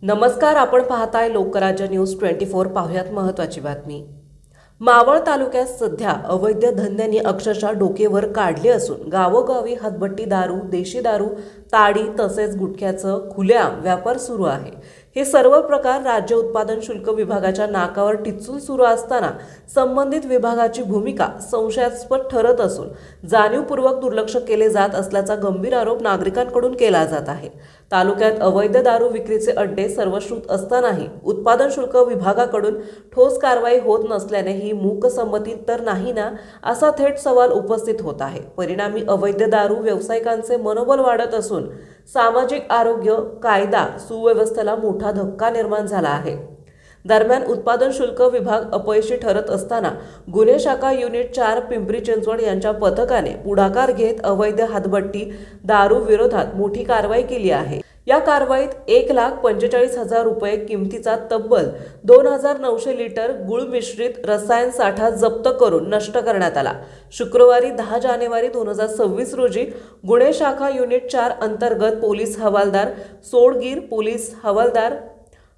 नमस्कार, आपण पाहताय लोकराज्य न्यूज 24। पाहुयात महत्त्वाची बातमी। मावळ तालुक्यात सध्या अवैध धंद्यांनी अक्षरशः डोकेवर काढले असून गावोगावी हातभट्टी दारू, देशी दारू, ताडी तसेच गुटख्याचं खुलेआम व्यापार सुरू आहे। हे सर्व प्रकार राज्य उत्पादन शुल्क विभागाच्या नाकावर टिचून सुरू असताना संबंधित विभागाची भूमिका संशयास्पद ठरत असून जाणीवपूर्वक दुर्लक्ष केले जात असल्याचा गंभीर आरोप नागरिकांकडून केला जात आहे। तालुक्यात अवैध दारू विक्रीचे अड्डे सर्वश्रुत असतानाही उत्पादन शुल्क विभागाकडून ठोस कारवाई होत नसल्याने ही मूकसंमती तर नाही ना, असा थेट सवाल उपस्थित होत आहे। परिणामी अवैध दारू व्यावसायिकांचे मनोबल वाढत असून सामाजिक आरोग्य, कायदा सुव्यवस्थेला मोठा धक्का निर्माण झाला आहे। दरम्यान उत्पादन शुल्क विभाग अपयशी ठरत असताना गुन्हे शाखा युनिट 4 पिंपरी चिंचवड यांच्या पथकाने पुढाकार घेत अवैध हातभट्टी दारू विरोधात मोठी कारवाई केली आहे। या कारवाईत 1,45,000 रुपये किमतीचा तब्बल 2,900 लिटर गुळ मिश्रित रसायन साठा जप्त करून नष्ट करण्यात आला। शुक्रवारी 10 जानेवारी 2026 रोजी गुन्हे शाखा युनिट 4 अंतर्गत पोलीस हवालदार सोडगीर, पोलीस हवालदार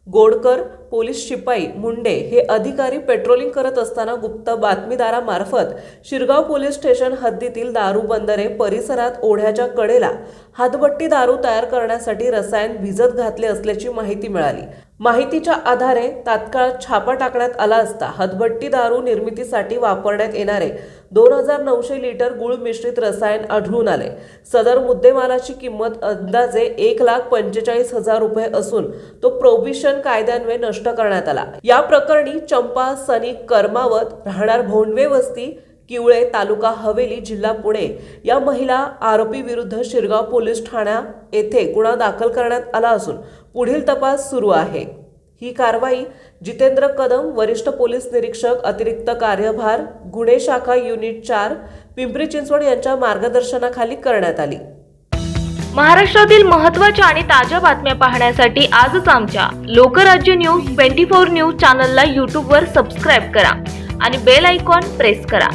गोडकर, पोलीस शिपाई मुंडे हे अधिकारी पेट्रोलिंग करत असताना गुप्त बातमीदारामार्फत शिरगाव पोलीस स्टेशन हद्दीतील दारू बंदरे परिसरात ओढ्याच्या कडेला हातभट्टी दारू तयार करण्यासाठी रसायन भिजत घातले असल्याची माहिती मिळाली। माहितीच्या आधारे तात्काळ छापा टाकण्यात आला असता हातभट्टी दारू निर्मितीसाठी वापरण्यात येणारे 2,900 लिटर गुळ मिश्रित रसायन आढळून आले। सदर मुद्देमालाची किंमत अंदाजे 1,45,000 रुपये असून तो प्रोहिबिशन कायद्यान्वये नष्ट करण्यात आला। या प्रकरणी चंपा सनी कर्मावत, राहणार भोंडवे वस्ती, किवळे, तालुका हवेली, जिल्हा पुणे या महिला आरोपी विरुद्ध शिरगाव पोलीस ठाणा येथे गुन्हा दाखल करण्यात आला असून पुढील तपास सुरू आहे। ही कारवाई जितेंद्र कदम, वरिष्ठ पोलीस निरीक्षक अतिरिक्त कार्यभार, गुन्हे शाखा युनिट 4 पिंपरी चिंचवड यांच्या मार्गदर्शनाखाली करण्यात आली। महाराष्ट्रातील महत्त्वाच्या आणि ताज्या बातम्या पाहण्यासाठी आजच आमच्या लोकराज्य न्यूज 24 न्यूज चॅनलला YouTube वर सबस्क्राईब करा आणि बेल आयकॉन प्रेस करा।